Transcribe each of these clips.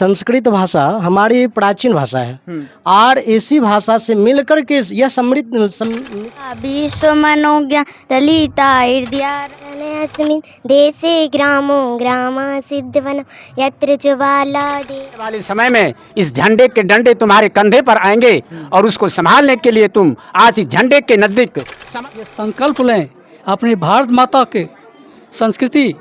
संस्कृत भाषा हमारी प्राचीन भाषा है और इसी भाषा से मिलकर के यह समृद्ध विश्व मनोज्ञ ललिता हृदयास्मिन् देशे ग्रामो ग्रामा सिद्धवन यत्र ज्वाला वाले समय में इस झंडे के डंडे तुम्हारे कंधे पर आएंगे और उसको संभालने के लिए तुम आज इस झंडे के नजदीक ये संकल्प लें अपनी भारत माता के संस्कृति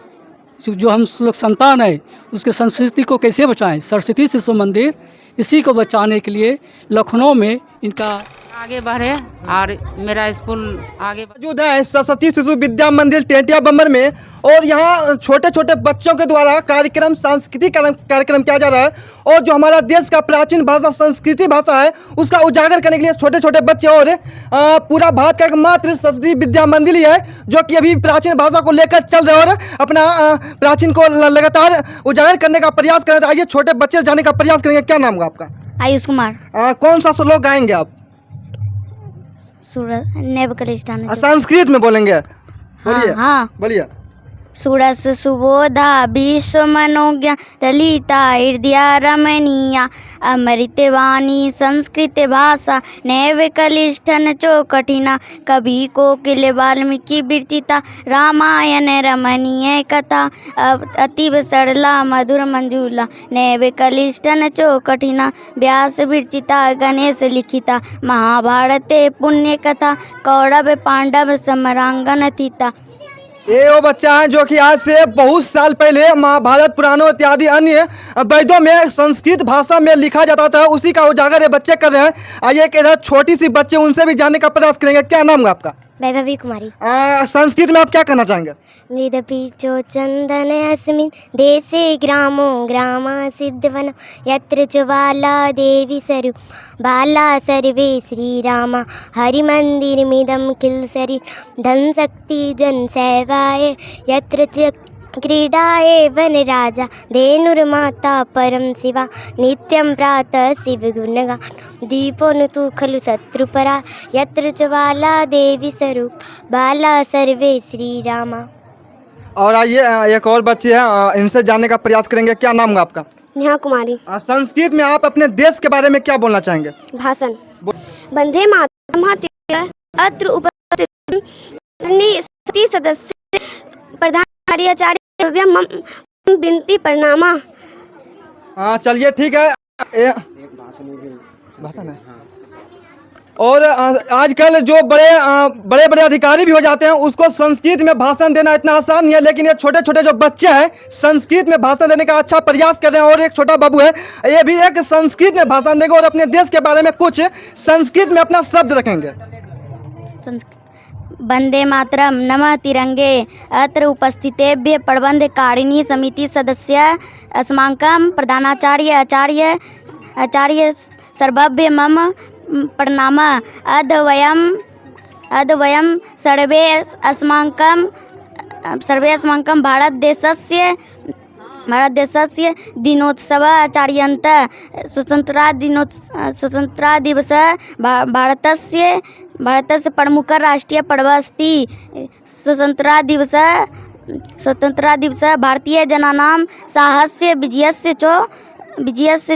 जो हम लोग संतान है उसके संस्कृति को कैसे बचाएं। सरस्वती शिशु मंदिर इसी को बचाने के लिए लखनऊ में इनका आगे बढ़े और मेरा स्कूल आगे मौजूद है सरस्वती शिशु विद्या मंदिर टेंटिया बम्बर में और यहाँ छोटे छोटे बच्चों के द्वारा कार्यक्रम सांस्कृतिक कार्यक्रम किया जा रहा है और जो हमारा देश का प्राचीन भाषा संस्कृति भाषा है उसका उजागर करने के लिए छोटे छोटे बच्चे और पूरा भारत का एकमात्र सरस्वती विद्या मंदिर ही है जो कि अभी प्राचीन भाषा को लेकर चल रहे और अपना प्राचीन को लगातार उजागर करने का प्रयास कर रहे हैं। आइए छोटे बच्चे जाने का प्रयास करेंगे। क्या नाम होगा आपका? आयुष कुमार। कौन सा श्लोक गाएंगे आप? सूरज नेबकलिस्तान संस्कृत में बोलेंगे? बोलिए। हाँ बोलिए। सुरस सुबोधा विश्व मनोज्ञ ललिता हृदया रमणीया अमृतवाणी संस्कृत भाषा नैव कलिष्ठन चो कठिना कवि कोकिल वाल्मीकि विरचिता रामायण रमणीय कथा अतीव सरला मधुर मंजूला नैव कलिष्ठन चो कठिना व्यास विरचिता गणेश लिखिता महाभारते पुण्य कथा कौरव पांडव समरांगन थीता। ये वो बच्चा है जो कि आज से बहुत साल पहले महाभारत पुराणों इत्यादि अन्य वेदों में संस्कृत भाषा में लिखा जाता था, उसी का उजागर ये बच्चे कर रहे हैं। आइए एक इधर छोटी सी बच्चे उनसे भी जानने का प्रयास करेंगे। क्या नाम है आपका? वैभवी कुमारी। संस्कृत में आप क्या कहना चाहेंगे? मृदपीचो चंदन अस्मिन् देशे ग्रामो ग्रामा सिद्धवन यत्र ज्वाला देवी स्वरूप बाला सर्वे श्रीरामा हरिमन्दिरमिदं किल्सरि धन शक्ति जन सेवाय यत्र च क्रीडाये वनराजा धेनुर्माता परम शिवा नित्यं प्रातः शिवगुणगा दीपो न तु खलु शत्रुपरा यत्र ज्वाला देवी स्वरूप बाला सर्वे श्रीरामा। और आइए एक और बच्चे हैं, इनसे जानने का प्रयास करेंगे। क्या नाम है आपका? नेहा कुमारी। संस्कृत में आप अपने देश के बारे में क्या बोलना चाहेंगे? भाषण। वंदे मातरम् अत्र उपस्थित सदस्य प्रधान आचार्य विनती प्रणामा। चलिए ठीक है। भाषण है। और आजकल जो बड़े बड़े अधिकारी भी हो जाते हैं उसको संस्कृत में भाषण देना इतना आसान नहीं है, लेकिन ये छोटे छोटे जो बच्चे हैं संस्कृत में भाषण देने का अच्छा प्रयास कर रहे हैं। और एक छोटा बाबू है ये भी एक संस्कृत में भाषण देगा और अपने देश के बारे में कुछ संस्कृत में अपना शब्द रखेंगे। वंदे मातरम नमः तिरंगे अत्र उपस्थितेभ्य प्रबंधकारिणी समिति सदस्य अस्माकं प्रधानाचार्य आचार्य सर्वभ्य मम प्रणाम। अद्वयं सर्वे अस्माकं भारतदेशस्य दिनोत्सव आचर्यन्ते। स्वतन्त्रता दिवस भारतस्य प्रमुख राष्ट्रीय पर्व अस्ति। स्वतन्त्रता दिवस भारतीय जनानां साहस्य विजयस्य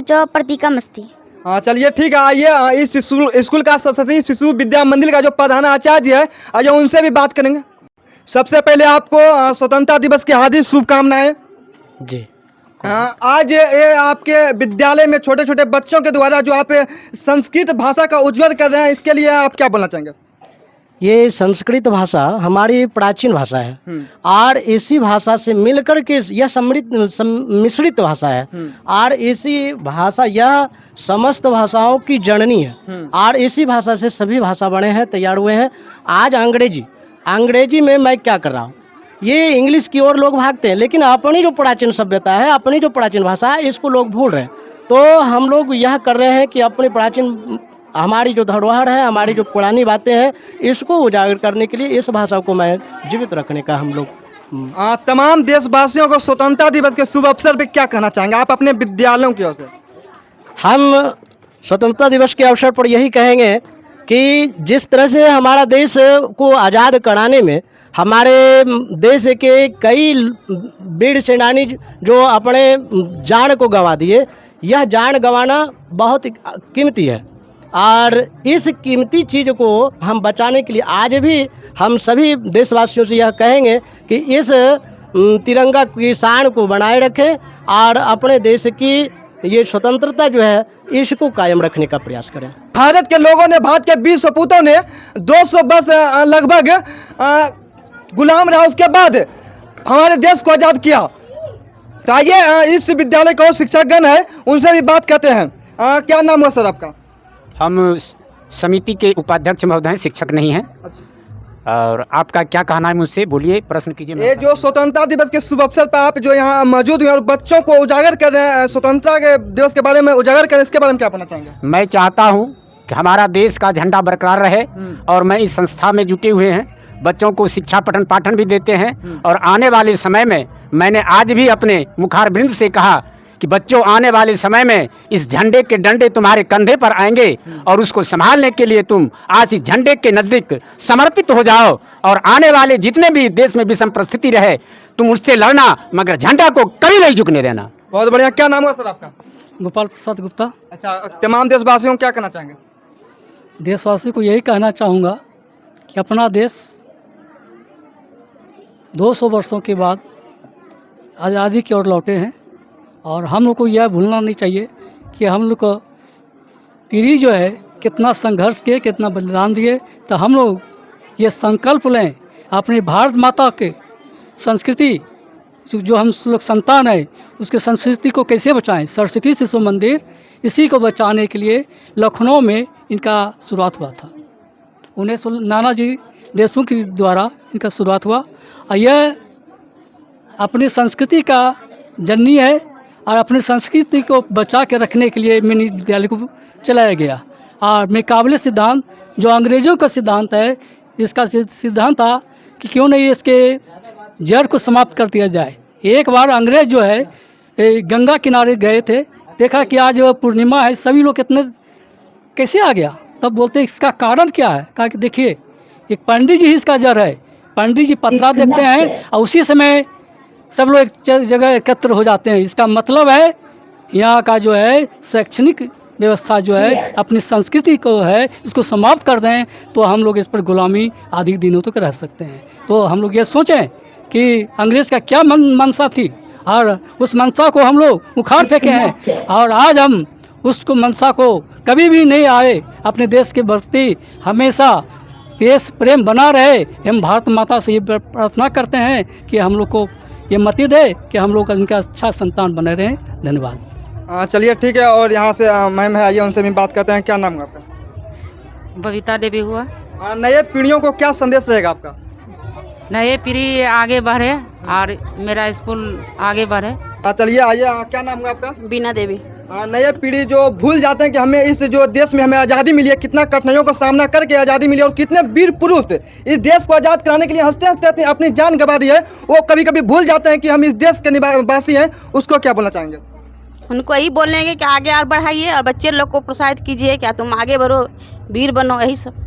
च प्रतीकम् अस्ति। चलिए ठीक है। आइए इस स्कूल का सरस्वती शिशु विद्या मंदिर का जो प्रधान आचार्य है आइए उनसे भी बात करेंगे। सबसे पहले आपको स्वतंत्रता दिवस की हार्दिक शुभकामनाएं। जी। आज ये आपके विद्यालय में छोटे छोटे बच्चों के द्वारा जो आप संस्कृत भाषा का उज्ज्वल कर रहे हैं इसके लिए आप क्या बोलना चाहेंगे? ये संस्कृत भाषा हमारी प्राचीन भाषा है और इसी भाषा से मिलकर के यह समृद्ध मिश्रित भाषा है और इसी भाषा यह समस्त भाषाओं की जननी है और इसी भाषा से सभी भाषा बने हैं, तैयार हुए हैं। आज अंग्रेजी में मैं क्या कर रहा हूँ, ये इंग्लिश की ओर लोग भागते हैं, लेकिन अपनी जो प्राचीन सभ्यता है, अपनी जो प्राचीन भाषा है, इसको लोग भूल रहे हैं। तो हम लोग यह कर रहे हैं कि अपनी प्राचीन हमारी जो धरोहर है, हमारी जो पुरानी बातें हैं, इसको उजागर करने के लिए इस भाषा को मैं जीवित रखने का हम लोग तमाम देशवासियों को स्वतंत्रता दिवस के शुभ अवसर पर क्या कहना चाहेंगे आप अपने विद्यालयों की ओर से? हम स्वतंत्रता दिवस के अवसर पर यही कहेंगे कि जिस तरह से हमारा देश को आज़ाद कराने में हमारे देश के कई वीर सेनानी जो अपने जान को गंवा दिए, यह जान गंवाना बहुत कीमती है और इस कीमती चीज़ को हम बचाने के लिए आज भी हम सभी देशवासियों से यह कहेंगे कि इस तिरंगा की शान को बनाए रखें और अपने देश की ये स्वतंत्रता जो है इसको कायम रखने का प्रयास करें। भारत के लोगों ने, भारत के 20 सपूतों ने 200 वर्ष लगभग गुलाम रहा, उसके बाद हमारे देश को आज़ाद किया। तो आइए इस विद्यालय के और शिक्षकगण है उनसे भी बात करते हैं। क्या नाम हुआ सर आपका? हम समिति के उपाध्यक्ष महोदय हैं, शिक्षक नहीं हैं। और आपका क्या कहना है मुझसे? बोलिए, प्रश्न कीजिए। ये जो स्वतंत्रता दिवस के शुभ अवसर पर आप जो यहाँ मौजूद हुए और बच्चों को उजागर कर रहे हैं, स्वतंत्रता के दिवस के बारे में उजागर करें, इसके बारे में क्या कहना चाहेंगे? मैं चाहता हूँ कि हमारा देश का झंडा बरकरार रहे और मैं इस संस्था में जुटे हुए हैं, बच्चों को शिक्षा पठन पाठन भी देते हैं। और आने वाले समय में मैंने आज भी अपने मुखारबिंद से कहा कि बच्चों, आने वाले समय में इस झंडे के डंडे तुम्हारे कंधे पर आएंगे और उसको संभालने के लिए तुम आज इस झंडे के नज़दीक समर्पित हो जाओ और आने वाले जितने भी देश में विषम परिस्थिति रहे तुम उससे लड़ना, मगर झंडा को कभी नहीं झुकने देना। बहुत बढ़िया। क्या नाम हुआ सर आपका? गोपाल प्रसाद गुप्ता। अच्छा, तमाम देशवासियों को क्या कहना चाहेंगे? देशवासी को यही कहना चाहूँगा कि अपना देश 200 वर्षों के बाद आज़ादी की ओर लौटे हैं और हम लोग को यह भूलना नहीं चाहिए कि हम लोग को पीढ़ी जो है कितना संघर्ष किए, कितना बलिदान दिए। तो हम लोग ये संकल्प लें अपनी भारत माता के संस्कृति जो हम लोग संतान है उसके संस्कृति को कैसे बचाएं। सरस्वती शिशु मंदिर इसी को बचाने के लिए लखनऊ में इनका शुरुआत हुआ था। नानाजी देशमुख के द्वारा इनका शुरुआत हुआ और यह अपनी संस्कृति का जननी है और अपनी संस्कृति को बचा के रखने के लिए मिनी विद्यालय को चलाया गया। और मुकाबले सिद्धांत जो अंग्रेज़ों का सिद्धांत है, इसका सिद्धांत था कि क्यों नहीं इसके जड़ को समाप्त कर दिया जाए। एक बार अंग्रेज़ जो है गंगा किनारे गए थे, देखा कि आज पूर्णिमा है, सभी लोग कितने कैसे आ गया। तब बोलते इसका कारण क्या है? कहा कि देखिए एक पंडित जी ही इसका जड़ है। पंडित जी पतरा देखते हैं और उसी समय सब लोग एक जगह एकत्र हो जाते हैं। इसका मतलब है यहाँ का जो है शैक्षणिक व्यवस्था जो है अपनी संस्कृति को है इसको समाप्त कर दें तो हम लोग इस पर गुलामी आदि दिनों तक रह सकते हैं। तो हम लोग ये सोचें कि अंग्रेज़ का क्या मंशा थी और उस मंशा को हम लोग उखाड़ फेंके हैं और आज हम उसको मंशा को कभी भी नहीं आए। अपने देश के प्रति हमेशा देश प्रेम बना रहे। हम भारत माता से ये प्रार्थना करते हैं कि हम लोग को ये मति दे कि हम लोग इनका अच्छा संतान बने रहें। धन्यवाद। चलिए ठीक है। और यहाँ से मैम है, आइए उनसे भी बात करते हैं। क्या नाम है आपका? बबीता देवी हुआ। नए पीढ़ियों को क्या संदेश रहेगा आपका? नए पीढ़ी आगे बढ़े और मेरा स्कूल आगे बढ़े। चलिए आइए। क्या नाम है आपका? बीना देवी। नए पीढ़ी जो भूल जाते हैं कि हमें इस जो देश में हमें आज़ादी मिली है, कितना कठिनाइयों का सामना करके आज़ादी मिली और कितने वीर पुरुष इस देश को आज़ाद कराने के लिए हंसते हंसते अपनी जान गंवा दी है, वो कभी कभी भूल जाते हैं कि हम इस देश के निवासी हैं। उसको क्या बोलना चाहेंगे? उनको यही बोलेंगे कि आगे और बढ़ाइए और बच्चे लोग को प्रोत्साहित कीजिए, क्या तुम आगे बढ़ो, वीर बनो, यही सब।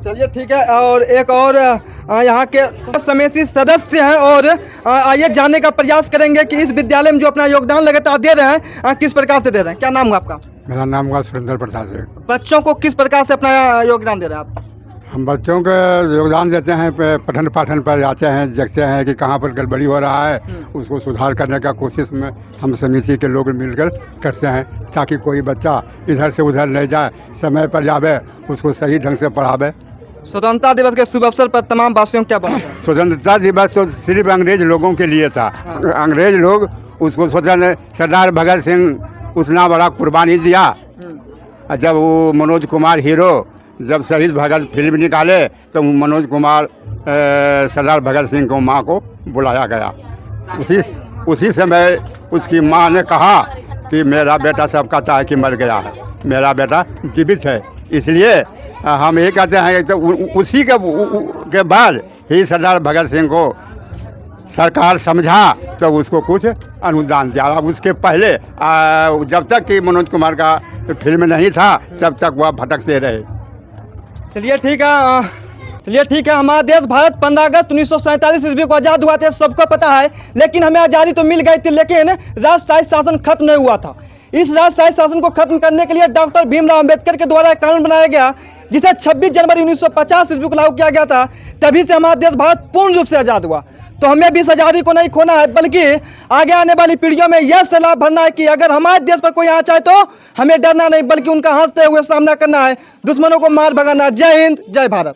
चलिए ठीक है। और एक और यहाँ के समिति सदस्य हैं और आइए जानने का प्रयास करेंगे कि इस विद्यालय में जो अपना योगदान लगातार दे रहे हैं किस प्रकार से दे रहे हैं। क्या नाम है आपका? मेरा नाम हुआ सुरेंद्र प्रसाद है। बच्चों को किस प्रकार से अपना योगदान दे रहे हैं आप? हम बच्चों को योगदान देते हैं, पठन पाठन पर जाते हैं, देखते हैं कि कहाँ पर गड़बड़ी हो रहा है, उसको सुधार करने का कोशिश में हम समिति के लोग मिलकर करते हैं ताकि कोई बच्चा इधर से उधर नहीं जाए, समय पर जावे, उसको सही ढंग से पढ़ावे। स्वतंत्रता दिवस के शुभ अवसर पर तमाम वासियों को क्या बोलना है? स्वतंत्रता दिवस तो सिर्फ अंग्रेज लोगों के लिए था। अंग्रेज लोग उसको सरदार भगत सिंह उतना बड़ा कुर्बानी दिया। जब वो मनोज कुमार हीरो जब शहीद भगत फिल्म निकाले तो मनोज कुमार सरदार भगत सिंह को माँ को बुलाया गया। उसी समय उसकी माँ ने कहा कि मेरा बेटा सबका चाहे कि मर गया है, मेरा बेटा जीवित है। इसलिए हम ये कहते हैं तो उसी के बाद ही सरदार भगत सिंह को सरकार समझा तो उसको कुछ अनुदान दिया। अब उसके पहले जब तक कि मनोज कुमार का फिल्म नहीं था तब तक वह भटकते रहे। चलिए ठीक है। हमारा देश भारत 15 अगस्त 1947 ईस्वी को आज़ाद हुआ था, सबको पता है। लेकिन हमें आज़ादी तो मिल गई थी, लेकिन राजशाही शासन खत्म नहीं हुआ था। इस राजशाही शासन को खत्म करने के लिए डॉक्टर भीमराव अंबेडकर के द्वारा एक कानून बनाया गया, जिसे 26 जनवरी 1950 ईस्वी को लागू किया गया था। तभी से हमारा देश भारत पूर्ण रूप से आज़ाद हुआ। तो हमें भी इस आज़ादी को नहीं खोना है, बल्कि आगे आने वाली पीढ़ियों में यह सलाह भरना है कि अगर हमारे देश पर कोई आ चाहे तो हमें डरना नहीं, बल्कि उनका हंसते हुए सामना करना है, दुश्मनों को मार भगाना। जय हिंद, जय भारत।